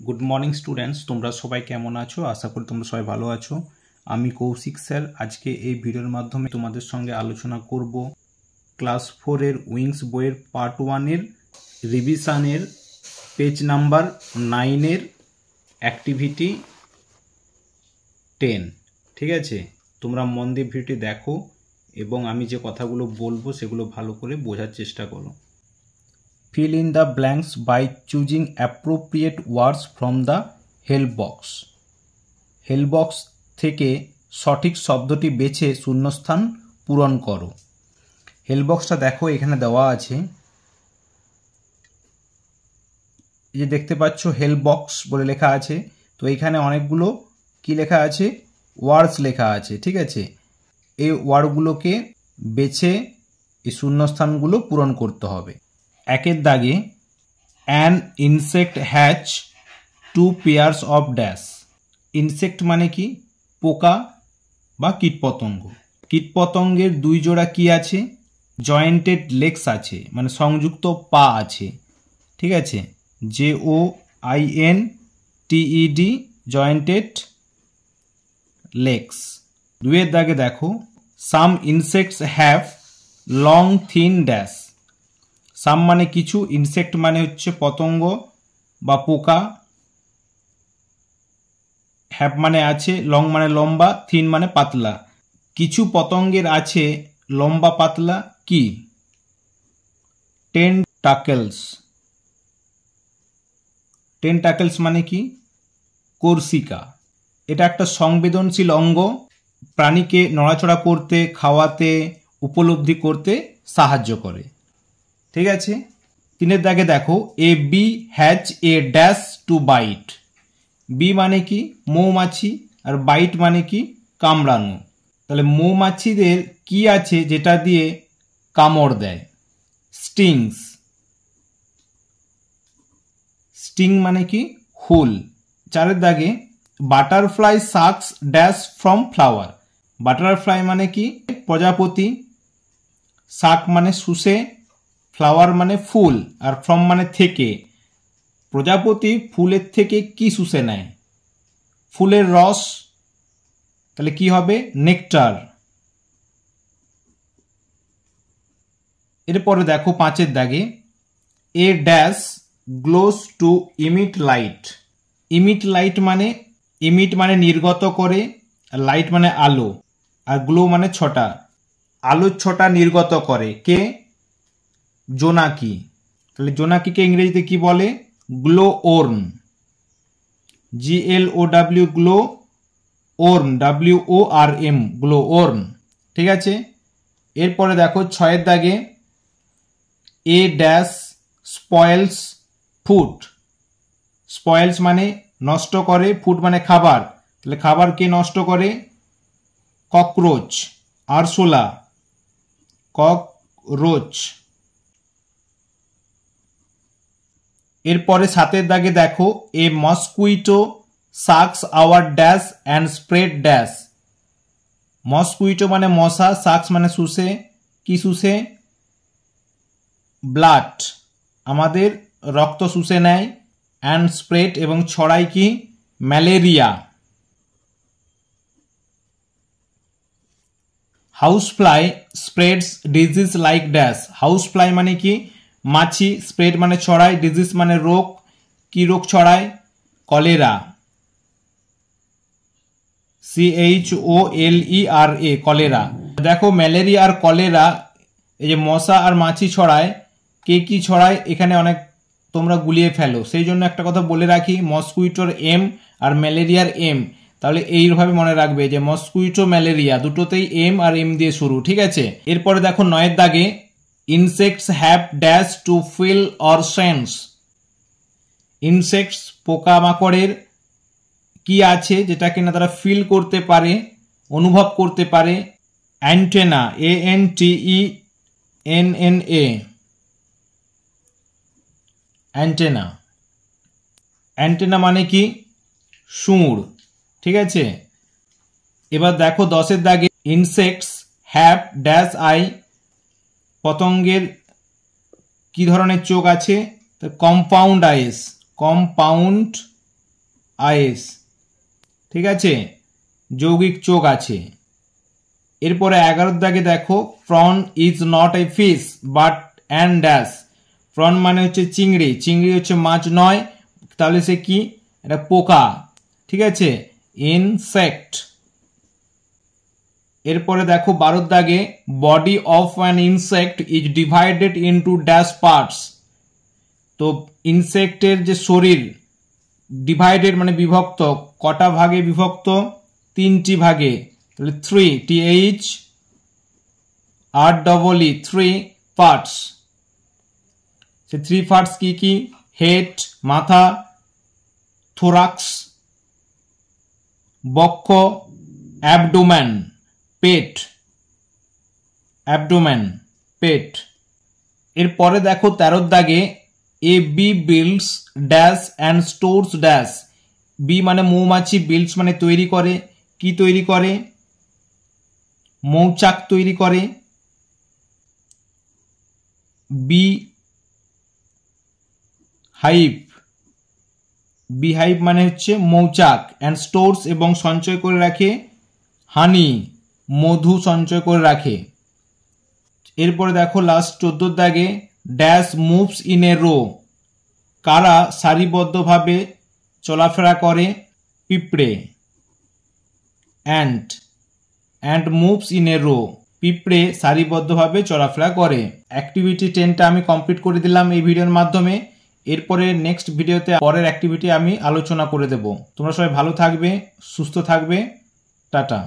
Good morning students, তোমরা সবাই কেমন আছো? আশা করি তোমরা সবাই ভালো আছো। আমি কৌশিক স্যার আজকে এই ভিডিওর মাধ্যমে তোমাদের সঙ্গে আলোচনা করব ক্লাস 4 এর উইংস বইয়ের পার্ট 1 এর রিভিশনের পেজ নাম্বার 9 এর অ্যাক্টিভিটি 10। ঠিক আছে, তোমরা মন দিয়ে ভিডিওটি দেখো এবং আমি যে কথাগুলো বলবো সেগুলো ভালো করে বোঝার চেষ্টা করো। Fill in the blanks by choosing appropriate words from the help box. Help box থেকে সঠিক শব্দটি বেছে শূন্যস্থান পূরণ করো। হেল্প বক্সটা দেখো এখানে দেওয়া আছে, এই যে দেখতে পাচ্ছ হেল্প বক্স বলে লেখা আছে। তো এখানে অনেকগুলো কি লেখা আছে, ওয়ার্ডস লেখা আছে। ঠিক আছে, এই ওয়ার্ডগুলোকে বেছে এই শূন্যস্থানগুলো পূরণ করতে হবে। একের দাগে an insect hatch 2 pairs of dash. Insect মানে কি? পোকা বা কীটপতঙ্গ। কীটপতঙ্গের 2 জোড়া কি আছে? জয়েন্টেড লেগস আছে, মানে সংযুক্ত পা আছে। ঠিক আছে, JOINTED জয়েন্টেড লেগস। 2 এর দাগে দেখো some insects have long thin dash. Some মানে কিছু, ইনসেক্ট মানে হচ্ছে পতঙ্গ বা পোকা, হ্যাভ মানে আছে, লং মানে লম্বা, থিন মানে পাতলা। কিছু পতঙ্গের আছে লম্বা পাতলা কি? টেন্টাকেলস। টেন্টাকেলস মানে কি? কোর্সিকা। এটা একটা সংবেদনশীল অঙ্গ, প্রাণীকে নড়াচড়া করতে, খাওয়াতে, উপলব্ধি করতে সাহায্য করে। ঠিক আছে, 3 এর দাগে দেখো a bee has a dash to bite. Bee মানে কি? মৌমাছি, আর বাইট মানে কি? কামড়ানো। তাহলে মৌমাছিদের কি আছে যেটা দিয়ে কামড় দেয়? স্টিংস। স্টিং মানে কি? হুল। 4 এর দাগে butterfly sucks dash from flower. Butterfly মানে কি? প্রজাপতি। শাক মানে শুষে, ফ্লাওয়ার মানে ফুল, আর ফ্রম মানে থেকে। প্রজাপতি ফুলের থেকে কি শুষে নেয়? ফুলের রস। তাহলে কি হবে? নেকটার। এরপরে দেখো 5 এর দাগে a dash glows to emit light. Emit light মানে, ইমিট মানে নির্গত করে, আর লাইট মানে আলো, আর গ্লো মানে ছটা। আলোর ছটা নির্গত করে কে? জোনাকি। তাহলে জোনাকিকে ইংরেজিতে কি বলে? Glow warm. GLOW glow warm, WORM glow warm. ঠিক আছে, এরপরে দেখো 6 এর দাগে a dash spoils food. Spoils মানে নষ্ট করে, ফুড মানে খাবার। তাহলে খাবার কে নষ্ট করে? ককরোচ। আরশোলা, ককরোচ। এরপরে 7 এর দাগে দেখো a mosquito sucks our dash and spread dash. Mosquito মানে মশা, সাকস মানে শুষে। কি শুষে? ব্লাড, আমাদের রক্ত শুষে নেয়। অ্যান্ড স্প্রেড এবং ছড়ায় কি? Malaria. House fly spreads disease like dash. House fly মানে কি? মাছি। স্প্রেড মানে ছড়ায়, ডিজিজ মানে রোগ। কি রোগ ছড়ায়? কলেরা। CHOLERA, cholera. দেখো ম্যালেরিয়া আর কলেরা, এই যে মশা আর মাছি ছড়ায়, কে কি ছড়ায় এখানে অনেক তোমরা গুলিয়ে ফেলো। সেই জন্য একটা কথা বলে রাখি, মসকুইটোর M আর ম্যালেরিয়ার M। তাহলে এইভাবে মনে রাখবে যে মসকুইটো ম্যালেরিয়া দুটোতেই M আর M দিয়ে শুরু। ঠিক আছে, এরপরে দেখো 9 এর দাগে insects have dash to feel or sense. Insects পোকামাকড়ের কি আছে যেটা কিনা তারা ফিল করতে পারে, অনুভব করতে পারে? Antenna, ANTENNA, antenna. অ্যান্টেনা মানে কি? সুঁড়। ঠিক আছে, এবার দেখো 10 এর দাগে ইনসেক্টস হ্যাভ ড্যাশ আই। পতঙ্গের কি ধরনের চোখ আছে? কম্পাউন্ড আইস। কম্পাউন্ড আইস, ঠিক আছে, যৌগিক চোখ আছে। এরপরে 11 দাগে দেখো, prawn is not a fish but and dash. Prawn মানে হচ্ছে চিংড়ি, চিংড়ি হচ্ছে মাছ নয়, তাহলে সে কি, এটা পোকা, ঠিক আছে, ইনসেক্ট। এরপরে দেখো 12 দাগে, body of an insect is divided into dash parts. তো ইনসেক্টের যে শরীর, ডিভাইডেড মানে বিভক্ত, কটা ভাগে বিভক্ত, 3টি ভাগে, তাহলে 3 TH REE 3 পার্টস। সে 3 পার্টস কি কি, হেড মাথা, থোরাক্স বক্ষ, অ্যাবডোমেন পেট, অ্যাবডোমেন পেট। এরপরে দেখো 13 দাগে, a bee builds dash and stores dash. Bee মানে মৌমাছি, বিল্ডস মানে তৈরি করে, কি তৈরি করে, মৌচাক তৈরি করে। বি হাইভ, বি হাইভ মানে হচ্ছে মৌচাক, অ্যান্ড স্টোরস এবং সঞ্চয় করে রাখে, হানি মধু সঞ্চয় করে রাখে। এরপরে দেখো লাস্ট 14 দাগে, dash moves in a row. কারা সারিবদ্ধভাবে চলাফেরা করে, পিঁপড়ে, ants moves in a row, পিঁপড়ে সারিবদ্ধভাবে চলাফেরা করে। অ্যাক্টিভিটি 10টা আমি কমপ্লিট করে দিলাম এই ভিডিওর মাধ্যমে। এরপরে নেক্সট ভিডিওতে পরের অ্যাক্টিভিটি আমি আলোচনা করে দেব। তোমরা সবাই ভালো থাকবে, সুস্থ থাকবে, টাটা।